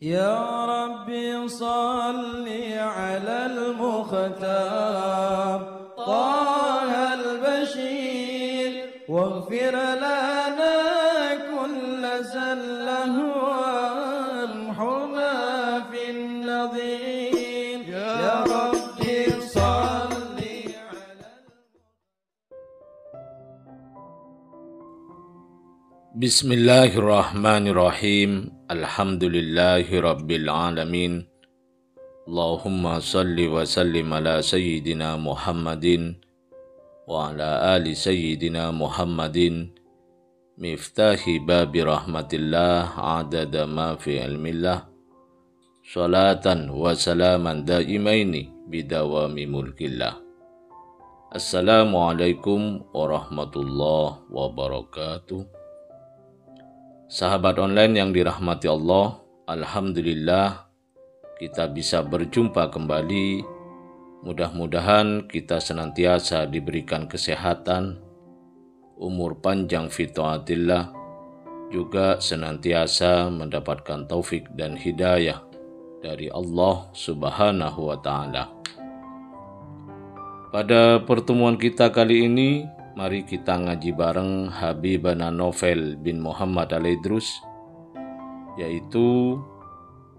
يا ربي صل على المختار طه البشير واغفر لنا كل زله وامحنا في النظير يا ربي صل على Bismillahirrahmanirrahim. Alhamdulillahi rabbil alamin. Allahumma salli wa sallim ala sayyidina Muhammadin wa ala ali sayyidina Muhammadin miftahi babi rahmatillah adada ma fi ilmillah salatan wa salaman daimaini bidawami mulkillah. Assalamualaikum warahmatullahi wabarakatuh. Sahabat online yang dirahmati Allah, alhamdulillah kita bisa berjumpa kembali. Mudah-mudahan kita senantiasa diberikan kesehatan, umur panjang fi taatillah, juga senantiasa mendapatkan taufik dan hidayah dari Allah Subhanahu wa taala. Pada pertemuan kita kali ini, mari kita ngaji bareng Habibana Novel bin Muhammad Al-Idrus, yaitu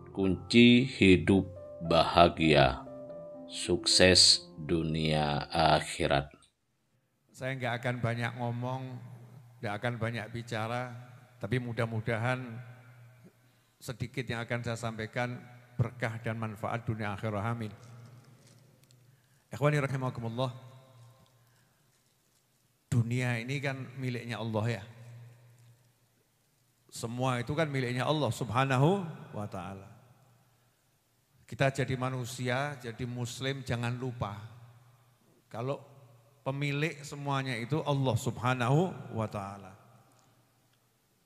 kunci hidup bahagia, sukses dunia akhirat. Saya nggak akan banyak ngomong, nggak akan banyak bicara, tapi mudah-mudahan sedikit yang akan saya sampaikan berkah dan manfaat dunia akhirat. Amin. Ikhwani rahimakumullah. Dunia ini kan miliknya Allah ya. Semua itu kan miliknya Allah Subhanahu wa ta'ala. Kita jadi manusia, jadi muslim jangan lupa. Kalau pemilik semuanya itu Allah Subhanahu wa ta'ala.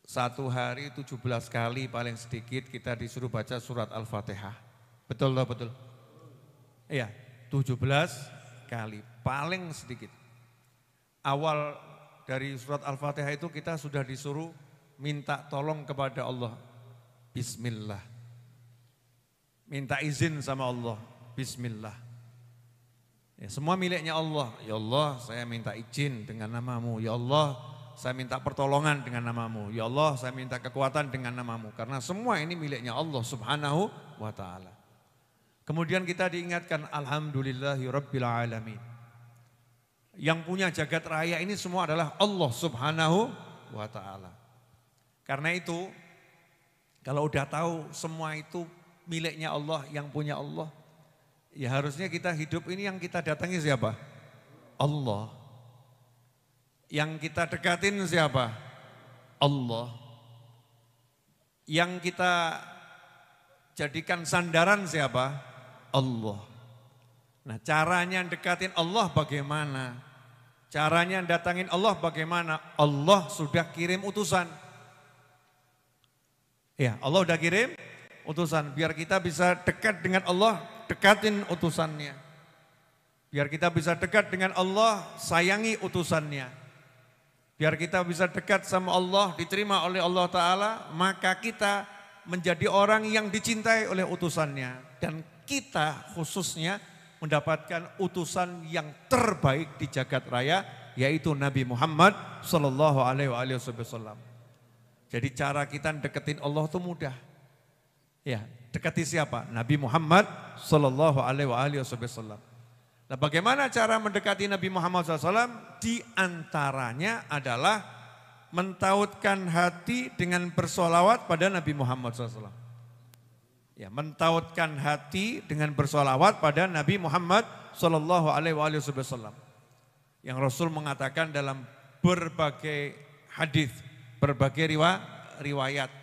Satu hari 17 kali paling sedikit kita disuruh baca surat Al-Fatihah. Betul loh, betul? Iya, 17 kali paling sedikit. Awal dari surat Al-Fatihah itu kita sudah disuruh minta tolong kepada Allah. Bismillah. Minta izin sama Allah. Bismillah. Ya, semua miliknya Allah. Ya Allah, saya minta izin dengan namamu. Ya Allah, saya minta pertolongan dengan namamu. Ya Allah, saya minta kekuatan dengan namamu. Karena semua ini miliknya Allah Subhanahu wa ta'ala. Kemudian kita diingatkan, Alhamdulillahi Rabbil Alamin. Yang punya jagat raya ini semua adalah Allah Subhanahu wa ta'ala. Karena itu, kalau udah tahu semua itu miliknya Allah, yang punya Allah, ya harusnya kita hidup ini yang kita datangi siapa? Allah. Yang kita dekatin siapa? Allah. Yang kita jadikan sandaran siapa? Allah. Nah, caranya dekatin Allah bagaimana? Caranya datangin Allah bagaimana? Allah sudah kirim utusan. Ya, Allah sudah kirim utusan. Biar kita bisa dekat dengan Allah, dekatin utusannya. Biar kita bisa dekat dengan Allah, sayangi utusannya. Biar kita bisa dekat sama Allah, diterima oleh Allah Ta'ala, maka kita menjadi orang yang dicintai oleh utusannya. Dan kita khususnya mendapatkan utusan yang terbaik di jagat raya, yaitu Nabi Muhammad sallallahu alaihi wasallam. Jadi cara kita deketin Allah itu mudah. Ya, dekati siapa? Nabi Muhammad sallallahu alaihi wasallam. Nah, bagaimana cara mendekati Nabi Muhammad SAW? Di antaranya adalah mentautkan hati dengan bersolawat pada Nabi Muhammad SAW. Ya, mentautkan hati dengan bersolawat pada Nabi Muhammad Sallallahu Alaihi Wasallam. Yang Rasul mengatakan dalam berbagai hadis, berbagai riwayat,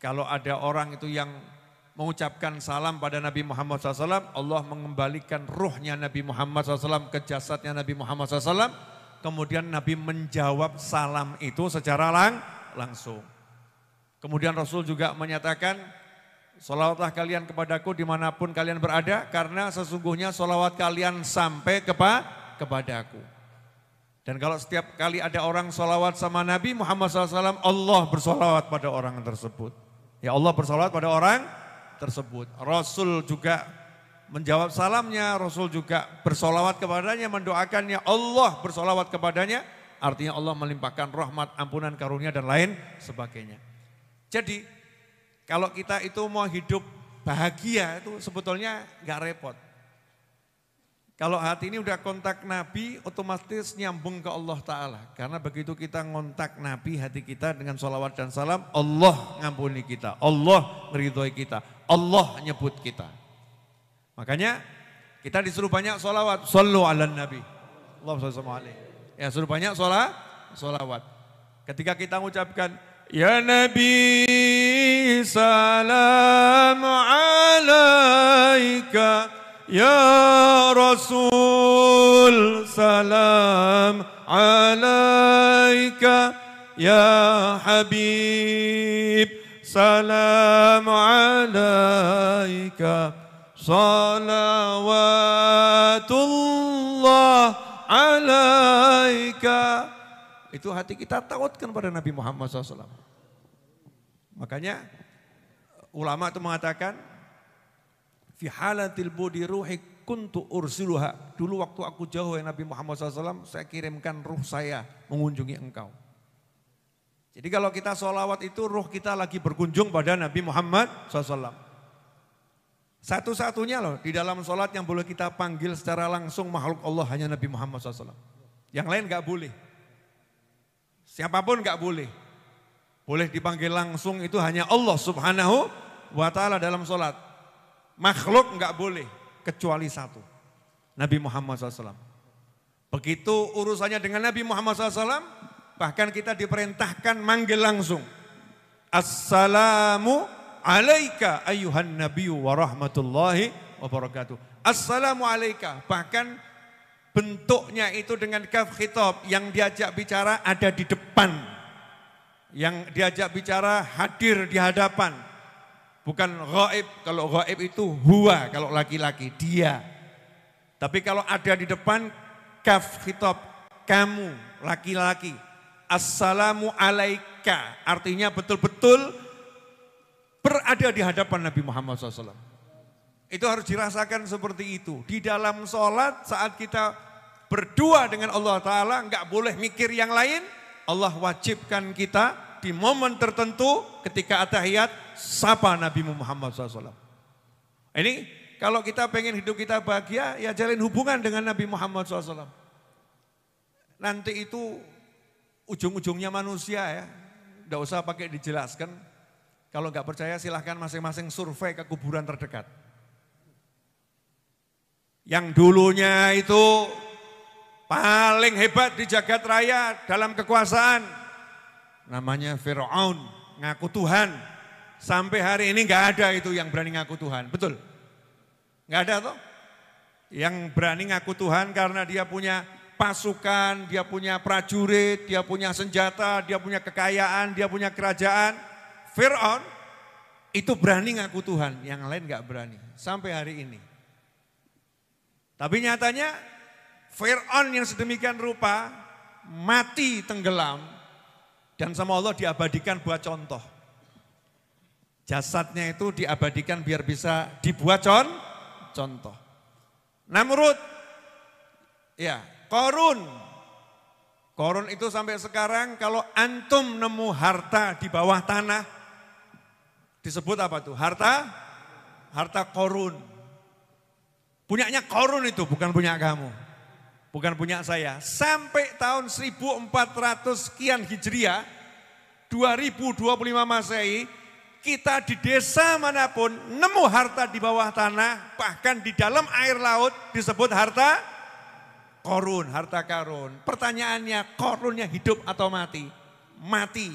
kalau ada orang itu yang mengucapkan salam pada Nabi Muhammad SAW, Allah mengembalikan ruhnya Nabi Muhammad SAW ke jasadnya Nabi Muhammad SAW. Kemudian Nabi menjawab salam itu secara langsung. Kemudian Rasul juga menyatakan, sholawatlah kalian kepadaku dimanapun kalian berada, karena sesungguhnya sholawat kalian sampai kepadaku. Dan kalau setiap kali ada orang sholawat sama Nabi Muhammad SAW, Allah bersolawat pada orang tersebut. Ya Allah bersolawat pada orang tersebut. Rasul juga menjawab salamnya, Rasul juga bersolawat kepadanya, mendoakannya, Allah bersolawat kepadanya. Artinya Allah melimpahkan rahmat, ampunan, karunia dan lain sebagainya. Jadi kalau kita itu mau hidup bahagia itu sebetulnya gak repot. Kalau hati ini udah kontak Nabi, otomatis nyambung ke Allah Ta'ala. Karena begitu kita ngontak Nabi, hati kita dengan sholawat dan salam, Allah ngampuni kita, Allah meridhoi kita, Allah nyebut kita. Makanya kita disuruh banyak sholawat, sallu ala nabi, Allah SAW. Ya suruh banyak sholawat. Ketika kita mengucapkan, ya Nabi salam alaika, ya Rasul salam alaika, ya Habib salam alaika, salawatullah alaika. Itu hati kita tautkan pada Nabi Muhammad SAW. Makanya ulama itu mengatakan, fi halatil budi ruhi kuntu ursiluha. Dulu waktu aku jauh ya Nabi Muhammad SAW, saya kirimkan ruh saya mengunjungi engkau. Jadi kalau kita sholawat itu ruh kita lagi berkunjung pada Nabi Muhammad SAW. Satu-satunya loh di dalam sholat yang boleh kita panggil secara langsung makhluk Allah hanya Nabi Muhammad SAW. Yang lain gak boleh. Siapapun gak boleh. Boleh dipanggil langsung itu hanya Allah Subhanahu wa ta'ala dalam sholat. Makhluk enggak boleh kecuali satu, Nabi Muhammad SAW. Begitu urusannya dengan Nabi Muhammad SAW, bahkan kita diperintahkan manggil langsung. Assalamu alaika ayyuhan nabiyyu wa rahmatullahi wa barakatuh. Assalamu alaika, bahkan bentuknya itu dengan kaf khitab, yang diajak bicara ada di depan. Yang diajak bicara hadir di hadapan. Bukan ghaib, kalau ghaib itu huwa, kalau laki-laki, dia. Tapi kalau ada di depan, kaf khitab, kamu, laki-laki. Assalamu alaika, artinya betul-betul berada di hadapan Nabi Muhammad SAW. Itu harus dirasakan seperti itu. Di dalam sholat saat kita berdua dengan Allah Ta'ala, enggak boleh mikir yang lain. Allah wajibkan kita di momen tertentu ketika atahiyat, sapa Nabi Muhammad SAW. Ini kalau kita pengen hidup kita bahagia, ya jalin hubungan dengan Nabi Muhammad SAW. Nanti itu ujung-ujungnya manusia ya, tidak usah pakai dijelaskan. Kalau nggak percaya silahkan masing-masing survei ke kuburan terdekat. Yang dulunya itu paling hebat di jagat raya dalam kekuasaan, namanya Fir'aun, ngaku Tuhan. Sampai hari ini nggak ada itu yang berani ngaku Tuhan, betul? Nggak ada toh? Yang berani ngaku Tuhan karena dia punya pasukan, dia punya prajurit, dia punya senjata, dia punya kekayaan, dia punya kerajaan. Fir'aun itu berani ngaku Tuhan, yang lain nggak berani sampai hari ini. Tapi nyatanya Fir'aun yang sedemikian rupa mati tenggelam dan sama Allah diabadikan buat contoh. Jasadnya itu diabadikan biar bisa dibuat contoh. Namrud, ya Qarun itu sampai sekarang kalau antum nemu harta di bawah tanah, disebut apa tuh? Harta Qarun. Punyanya Qarun itu, bukan punya kamu. Bukan punya saya. Sampai tahun 1400 sekian Hijriah, 2025 Masehi, kita di desa manapun nemu harta di bawah tanah, bahkan di dalam air laut disebut harta Qarun, harta karun. Pertanyaannya, Qarunnya hidup atau mati? Mati.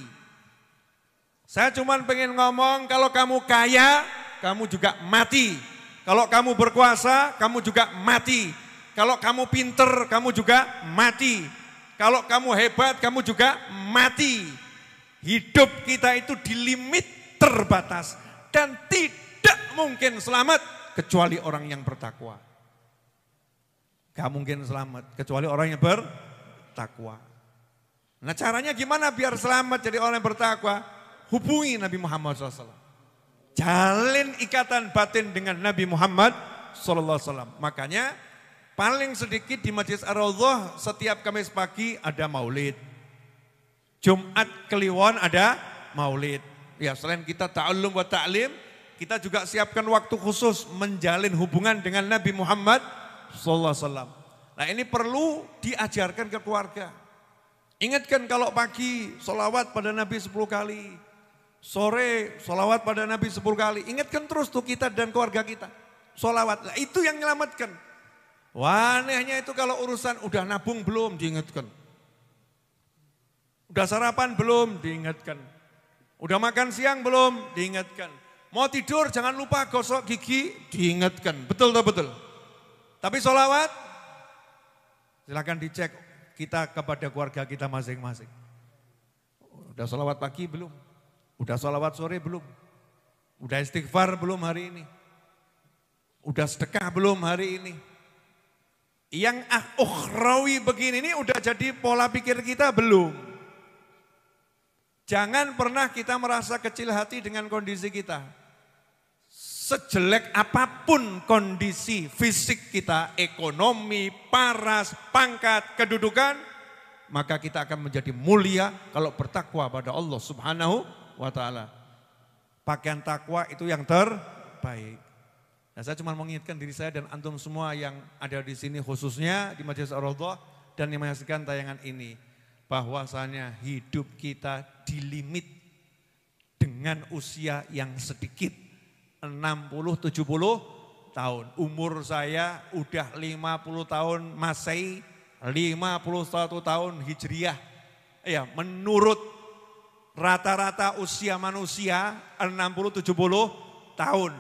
Saya cuma pengen ngomong, kalau kamu kaya, kamu juga mati. Kalau kamu berkuasa, kamu juga mati. Kalau kamu pinter, kamu juga mati. Kalau kamu hebat, kamu juga mati. Hidup kita itu di limit terbatas dan tidak mungkin selamat kecuali orang yang bertakwa. Gak mungkin selamat kecuali orang yang bertakwa. Nah caranya gimana biar selamat jadi orang yang bertakwa? Hubungi Nabi Muhammad SAW. jalin ikatan batin dengan Nabi Muhammad SAW. Makanya paling sedikit di Masjid Ar-Raudhah setiap Kamis pagi ada maulid. Jumat Kliwon ada maulid. Ya, selain kita ta'allum wa ta'lim, kita juga siapkan waktu khusus menjalin hubungan dengan Nabi Muhammad SAW. Nah, ini perlu diajarkan ke keluarga. Ingatkan kalau pagi sholawat pada Nabi 10 kali. Sore sholawat pada Nabi 10 kali. Ingatkan terus tuh kita dan keluarga kita. Sholawat, nah, itu yang menyelamatkan. Wah, anehnya itu kalau urusan udah nabung belum diingatkan. Udah sarapan belum diingatkan. Udah makan siang belum diingatkan. Mau tidur jangan lupa gosok gigi diingatkan. Betul atau betul? Tapi sholawat silakan dicek kita kepada keluarga kita masing-masing. Udah sholawat pagi belum? Udah sholawat sore belum? Udah istighfar belum hari ini? Udah sedekah belum hari ini? Yang ukhrawi begini ini udah jadi pola pikir kita belum? Jangan pernah kita merasa kecil hati dengan kondisi kita. Sejelek apapun kondisi fisik kita, ekonomi, paras, pangkat, kedudukan, maka kita akan menjadi mulia kalau bertakwa pada Allah Subhanahu wa ta'ala. Pakaian takwa itu yang terbaik. Nah, saya cuma mengingatkan diri saya dan antum semua yang ada di sini khususnya di Majelis Ar-Raudhah dan yang menyaksikan tayangan ini. Bahwasanya hidup kita dilimit dengan usia yang sedikit, 60-70 tahun. Umur saya udah 50 tahun Masehi, 51 tahun Hijriah. Ya, menurut rata-rata usia manusia 60-70 tahun.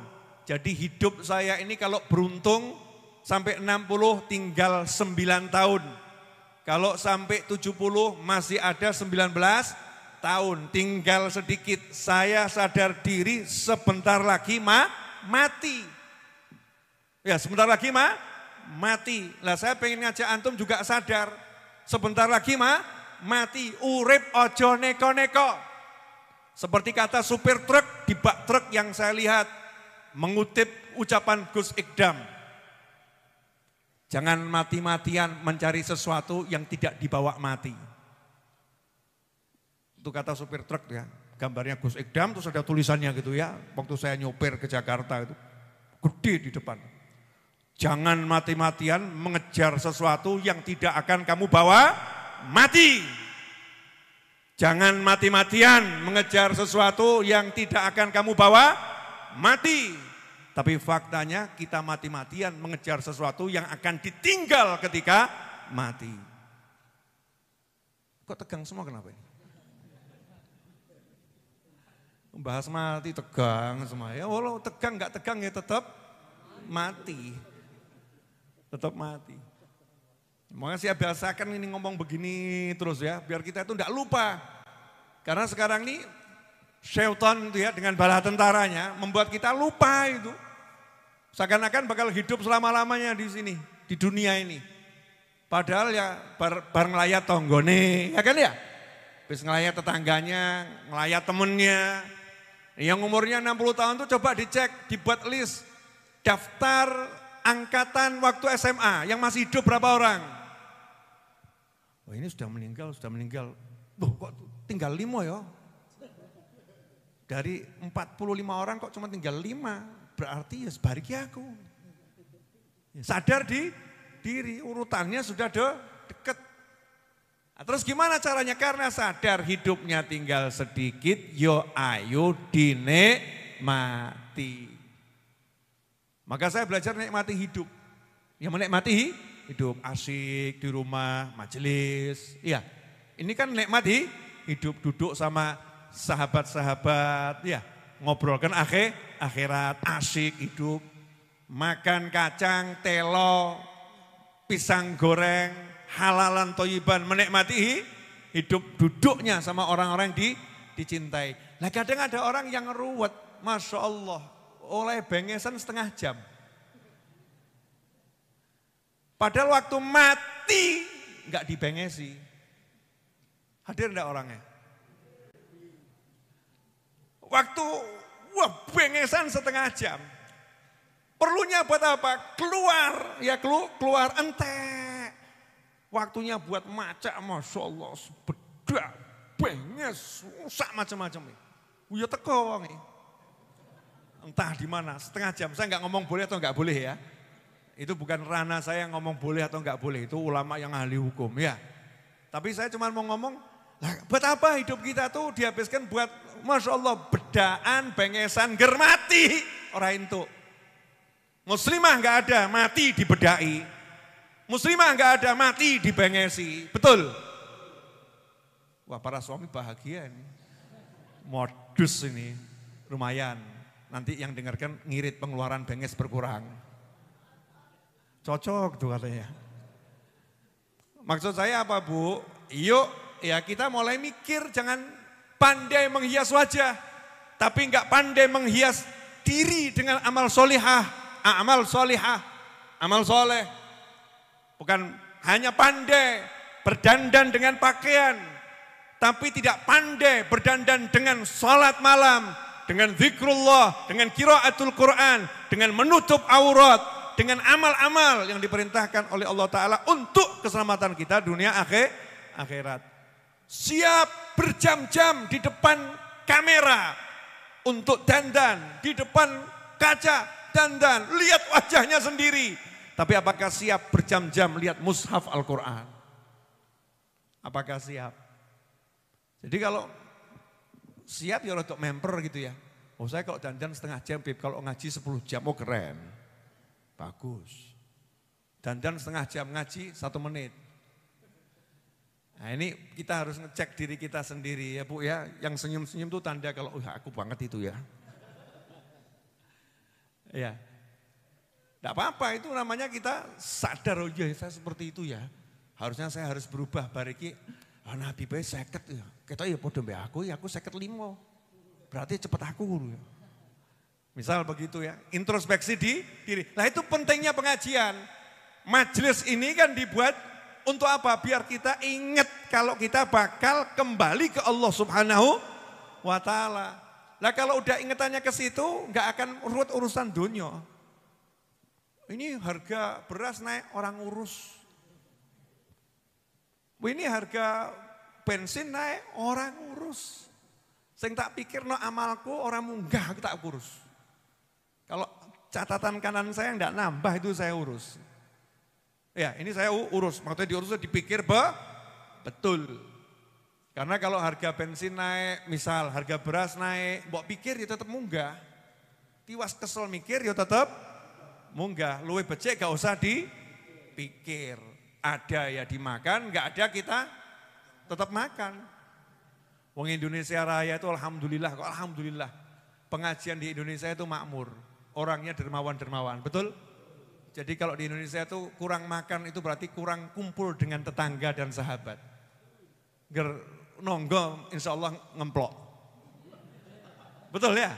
Jadi hidup saya ini kalau beruntung sampai 60 tinggal 9 tahun. Kalau sampai 70 masih ada 19 tahun, tinggal sedikit. Saya sadar diri sebentar lagi mati. Ya, sebentar lagi mati. Lah saya pengen ngajak antum juga sadar, sebentar lagi mati. Urip ojo neko-neko. Seperti kata supir truk di bak truk yang saya lihat, mengutip ucapan Gus Ikdam. Jangan mati-matian mencari sesuatu yang tidak dibawa mati. Itu kata supir truk ya. Gambarnya Gus Ikdam terus ada tulisannya gitu ya. Waktu saya nyopir ke Jakarta itu gede di depan. Jangan mati-matian mengejar sesuatu yang tidak akan kamu bawa mati. Jangan mati-matian mengejar sesuatu yang tidak akan kamu bawa mati. Tapi faktanya kita mati-matian mengejar sesuatu yang akan ditinggal ketika mati. Kok tegang semua kenapa ini? Membahas mati tegang semua. Ya walau tegang nggak tegang ya tetap mati. Tetap mati. Makanya saya biasakan ini ngomong begini terus ya, biar kita itu enggak lupa. Karena sekarang ini syaitan itu ya dengan bala tentaranya membuat kita lupa itu. Seakan-akan bakal hidup selama-lamanya di sini, di dunia ini. Padahal ya bar ngelayat tonggone, ya kan ya? Habis ngelayat tetangganya, ngelayat temennya. Yang umurnya 60 tahun tuh coba dicek, dibuat list daftar angkatan waktu SMA yang masih hidup berapa orang. Oh ini sudah meninggal. Loh kok tinggal 5 ya? Dari 45 orang kok cuma tinggal 5. Berarti ya sebariki aku. Sadar di diri, urutannya sudah deket. Nah, terus gimana caranya? Karena sadar hidupnya tinggal sedikit, yo ayo dinikmati. Maka saya belajar nikmati hidup. Yang menikmati hidup, asyik di rumah, majelis. Iya, ini kan nikmati hidup, duduk sama sahabat-sahabat, ya ngobrolkan akhirat, asyik hidup, makan kacang, telo, pisang goreng, halalan toyiban, menikmati hidup, duduknya sama orang-orang dicintai. Nah kadang ada orang yang ruwet, Masya Allah, oleh bengesan setengah jam. Padahal waktu mati nggak dibengesi. Hadir enggak orangnya? Waktu Wah, bengesan setengah jam. Perlunya buat apa? Keluar, ya keluar entek. Waktunya buat maca, Masya Allah, bedak, benges, rusak macam-macam. Ya teko wong. Entah di mana, setengah jam. Saya nggak ngomong boleh atau nggak boleh ya. Itu bukan ranah saya ngomong boleh atau nggak boleh. Itu ulama yang ahli hukum ya. Tapi saya cuma mau ngomong, buat apa hidup kita tuh dihabiskan buat, Masya Allah, bedaan, bengesan, germati. Orang itu. Muslimah nggak ada, mati dibedai. Muslimah nggak ada, mati dibengesi. Betul? Wah, para suami bahagia ini. Modus ini, lumayan. Nanti yang dengarkan ngirit pengeluaran benges berkurang. Cocok tuh katanya. Maksud saya apa Bu? Yuk ya kita mulai mikir, jangan pandai menghias wajah. Tapi enggak pandai menghias diri dengan amal solihah. Amal solihah, amal soleh. Bukan hanya pandai berdandan dengan pakaian. Tapi tidak pandai berdandan dengan salat malam. Dengan zikrullah, dengan qiraatul Quran. Dengan menutup aurat. Dengan amal-amal yang diperintahkan oleh Allah Ta'ala untuk keselamatan kita dunia akhirat. Siap berjam-jam di depan kamera untuk dandan, di depan kaca dandan, lihat wajahnya sendiri. Tapi apakah siap berjam-jam lihat mushaf Al-Quran? Apakah siap? Jadi kalau siap ya untuk member gitu ya. Oh saya kalau dandan setengah jam, kalau ngaji 10 jam, oh keren. Bagus. Dandan setengah jam, ngaji 1 menit. Nah ini kita harus ngecek diri kita sendiri ya Bu ya. Yang senyum-senyum itu tanda kalau aku banget itu ya. Ya. Tidak apa-apa, itu namanya kita sadar, oh ya saya seperti itu ya. Harusnya saya harus berubah. Bariki, Nabi bae 50 ya. Kita ya podo mbek aku 55. Berarti cepet aku. Ya. Misal begitu ya, introspeksi di diri. Nah itu pentingnya pengajian. Majelis ini kan dibuat untuk apa? Biar kita ingat kalau kita bakal kembali ke Allah Subhanahu wa Ta'ala. Nah kalau udah ingetannya ke situ, nggak akan urut urusan dunia. Ini harga beras naik, orang urus. Ini harga bensin naik, orang urus. Sing tak pikir no amalku, orang munggah aku tak urus. Kalau catatan kanan saya enggak nambah itu saya urus. Ya ini saya urus, maksudnya diurus dipikir betul. Karena kalau harga bensin naik, misal harga beras naik, mbok pikir ya tetap munggah. Tiwas kesel mikir ya tetap munggah. Luwe becek gak usah dipikir. Ada ya dimakan, enggak ada kita tetap makan. Wong Indonesia Raya itu alhamdulillah, kok alhamdulillah. Pengajian di Indonesia itu makmur. Orangnya dermawan-dermawan, betul? Jadi kalau di Indonesia itu kurang makan itu berarti kurang kumpul dengan tetangga dan sahabat. Ger nonggo insya Allah ngemplok. Betul ya?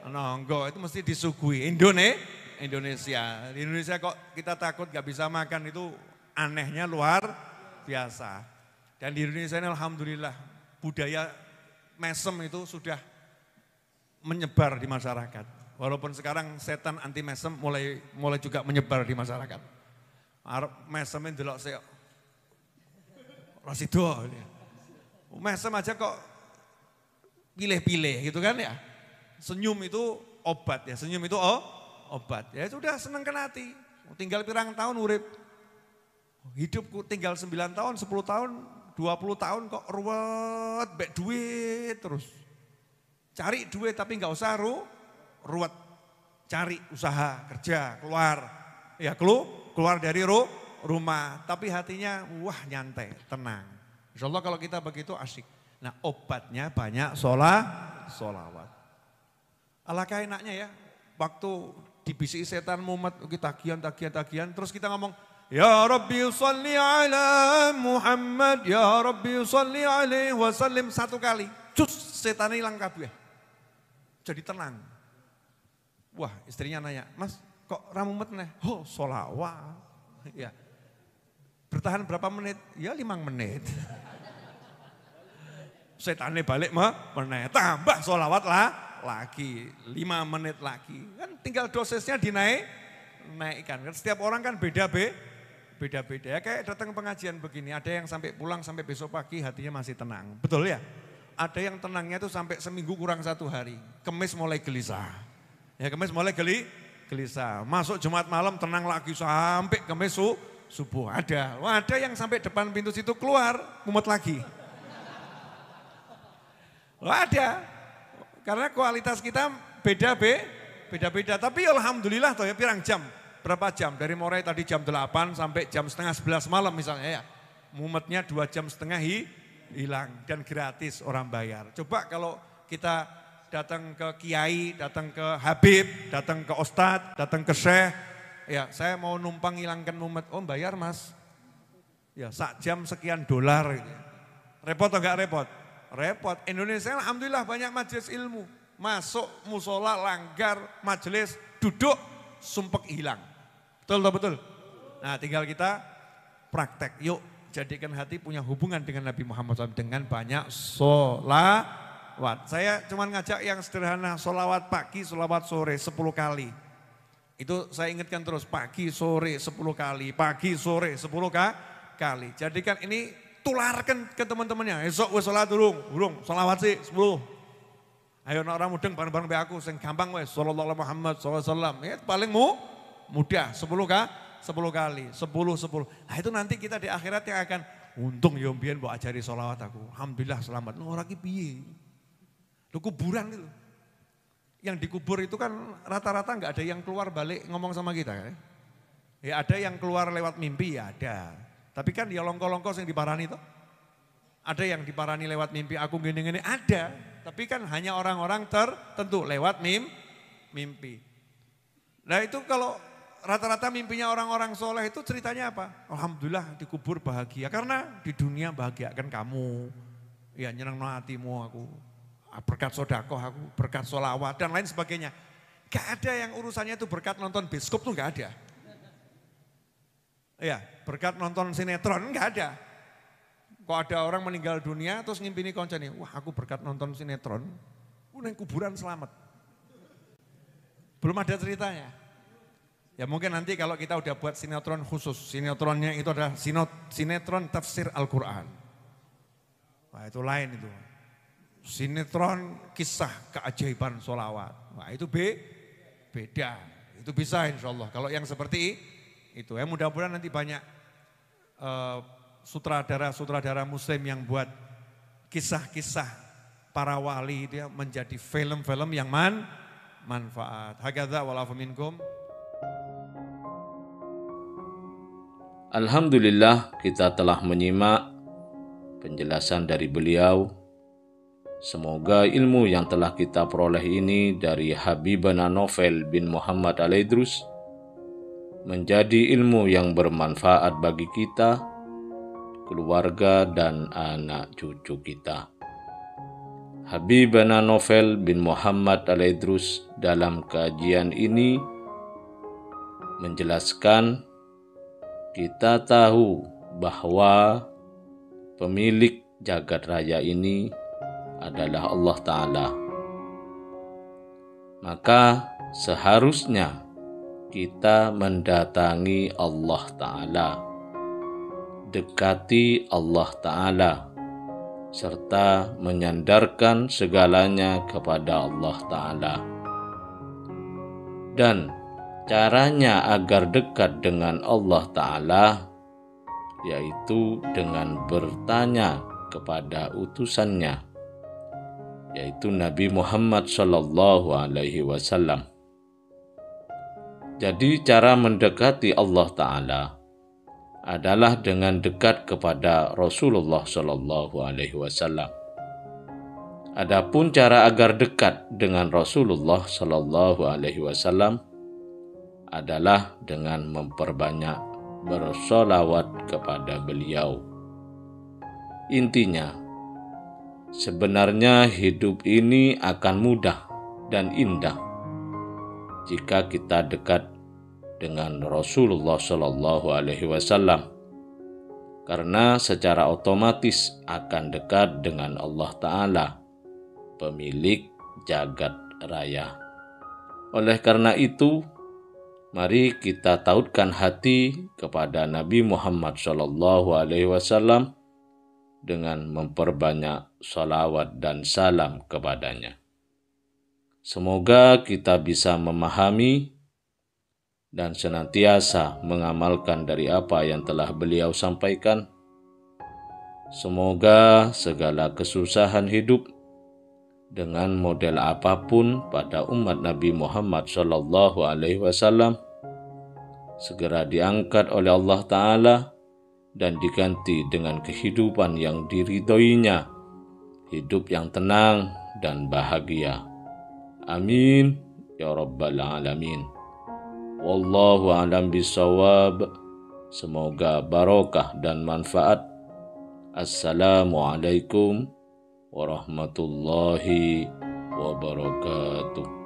Nonggo itu mesti disuguhi. Indonesia. Di Indonesia kok kita takut gak bisa makan itu anehnya luar biasa. Dan di Indonesia ini alhamdulillah budaya mesem itu sudah menyebar di masyarakat. Walaupun sekarang setan anti mesem mulai juga menyebar di masyarakat. Mesemnya delok sik. Rasido. Mesem aja kok pilih-pilih gitu kan ya. Senyum itu obat ya, senyum itu obat. Ya sudah senengkan hati. Tinggal pirang tahun urip. Hidupku tinggal 9 tahun, 10 tahun, 20 tahun kok ruwet, bek duit terus. Cari duit tapi enggak usah ruwet. Cari usaha, kerja, keluar. Ya keluar dari rumah. Tapi hatinya wah nyantai, tenang. Insya Allah kalau kita begitu asik. Nah obatnya banyak sholawat. Alangkah enaknya ya. Waktu dibisiki setan mumet, kita tagihan. Terus kita ngomong, Ya Rabbi salli ala Muhammad, Ya Rabbi salli alaihi wasallim 1 kali. Cus setan hilang kabeh. Jadi tenang. Wah istrinya nanya, Mas kok ramumet nih? Oh sholawat. Ya. Bertahan berapa menit? Ya 5 menit. Setannya balik meneh, tambah sholawat lah. lagi, 5 menit lagi. Kan tinggal dosisnya dinaikkan. Kan setiap orang kan beda-beda. Ya kayak datang pengajian begini, ada yang sampai pulang sampai besok pagi hatinya masih tenang. Betul ya? Ada yang tenangnya itu sampai seminggu kurang 1 hari. Kemis mulai gelisah. Ya Kemis mulai gelisah. Masuk Jumat malam tenang lagi sampai Kemis subuh. Ada yang sampai depan pintu situ keluar, mumet lagi. Ada. Karena kualitas kita beda-beda. Tapi alhamdulillah toh ya pirang jam. Berapa jam? Dari mulai tadi jam 8 sampai jam setengah 11 malam misalnya ya. Mumetnya 2 jam setengah hilang dan gratis orang bayar. Coba kalau kita datang ke kiai, datang ke habib, datang ke ustadz, datang ke syekh. Ya saya mau numpang hilangkan mumet. Oh bayar mas. Ya sak jam sekian $. Gitu. Repot atau enggak repot? Repot. Indonesia alhamdulillah banyak majelis ilmu. Masuk musola, langgar, majelis, duduk, sumpek hilang. Betul. Nah tinggal kita praktek. Yuk jadikan hati punya hubungan dengan Nabi Muhammad SAW dengan banyak sholawat. Saya cuma ngajak yang sederhana, sholawat pagi, sholawat sore 10 kali. Itu saya ingatkan terus, pagi, sore 10 kali, pagi, sore 10 kali. Jadikan ini tularkan ke teman-temannya. Esok wes sholat durung, sholawat sih 10. Ayo orang mudeng bareng-bareng be aku, sing gampang wes, sallallahu alaihi Muhammad SAW. Ya paling mudah, 10 kali, 10. Nah itu nanti kita di akhirat yang akan, untung ya mbien mbok ajari sholawat aku. Alhamdulillah selamat. Ora ki piye? Lu kuburan itu. Yang dikubur itu kan rata-rata enggak ada yang keluar balik ngomong sama kita kan. Ya ada yang keluar lewat mimpi ya ada. Tapi kan dia longko-longko yang diparani itu. Ada yang diparani lewat mimpi, aku gini-gini, ada. Tapi kan hanya orang-orang tertentu lewat mimpi. Nah itu kalau rata-rata mimpinya orang-orang soleh itu ceritanya apa? Alhamdulillah dikubur bahagia. Karena di dunia bahagiakan kamu. Ya nyenang hatimu aku. Berkat sodakoh aku, berkat sholawat dan lain sebagainya. Gak ada yang urusannya itu berkat nonton bioskop tuh gak ada. Ya, berkat nonton sinetron enggak ada. Kok ada orang meninggal dunia terus ngimpini koncone, wah aku berkat nonton sinetron, nang kuburan selamat. Belum ada ceritanya. Ya mungkin nanti kalau kita udah buat sinetron khusus, sinetronnya itu adalah sinetron tafsir Al-Quran. Wah itu lain itu. Sinetron kisah keajaiban sholawat. Wah itu beda. Itu bisa insya Allah. Kalau yang seperti itu ya mudah-mudahan nanti banyak sutradara muslim yang buat kisah-kisah para wali dia menjadi film-film yang manfaat. Hakadza walafu minkum. Alhamdulillah kita telah menyimak penjelasan dari beliau. Semoga ilmu yang telah kita peroleh ini dari Habibana Novel bin Muhammad Al-Idrus menjadi ilmu yang bermanfaat bagi kita, keluarga, dan anak cucu kita. Habibana Novel bin Muhammad Al-Idrus dalam kajian ini menjelaskan kita tahu bahwa pemilik jagat raya ini adalah Allah Ta'ala. Maka seharusnya kita mendatangi Allah Ta'ala, dekati Allah Ta'ala, serta menyandarkan segalanya kepada Allah Ta'ala. Dan caranya agar dekat dengan Allah Ta'ala yaitu dengan bertanya kepada utusannya, yaitu Nabi Muhammad SAW. Jadi cara mendekati Allah Ta'ala adalah dengan dekat kepada Rasulullah SAW. Adapun cara agar dekat dengan Rasulullah SAW adalah dengan memperbanyak bersolawat kepada beliau. Intinya, sebenarnya hidup ini akan mudah dan indah jika kita dekat dengan Rasulullah SAW, karena secara otomatis akan dekat dengan Allah Ta'ala, pemilik jagat raya. Oleh karena itu, mari kita tautkan hati kepada Nabi Muhammad SAW dengan memperbanyak salawat dan salam kepadanya. Semoga kita bisa memahami dan senantiasa mengamalkan dari apa yang telah beliau sampaikan. Semoga segala kesusahan hidup dengan model apapun pada umat Nabi Muhammad SAW segera diangkat oleh Allah Ta'ala dan diganti dengan kehidupan yang diridhoinya, hidup yang tenang dan bahagia. Amin ya rabbal alamin. Wallahu a'lam bishawab. Semoga barokah dan manfaat. Assalamualaikum warahmatullahi wabarakatuh.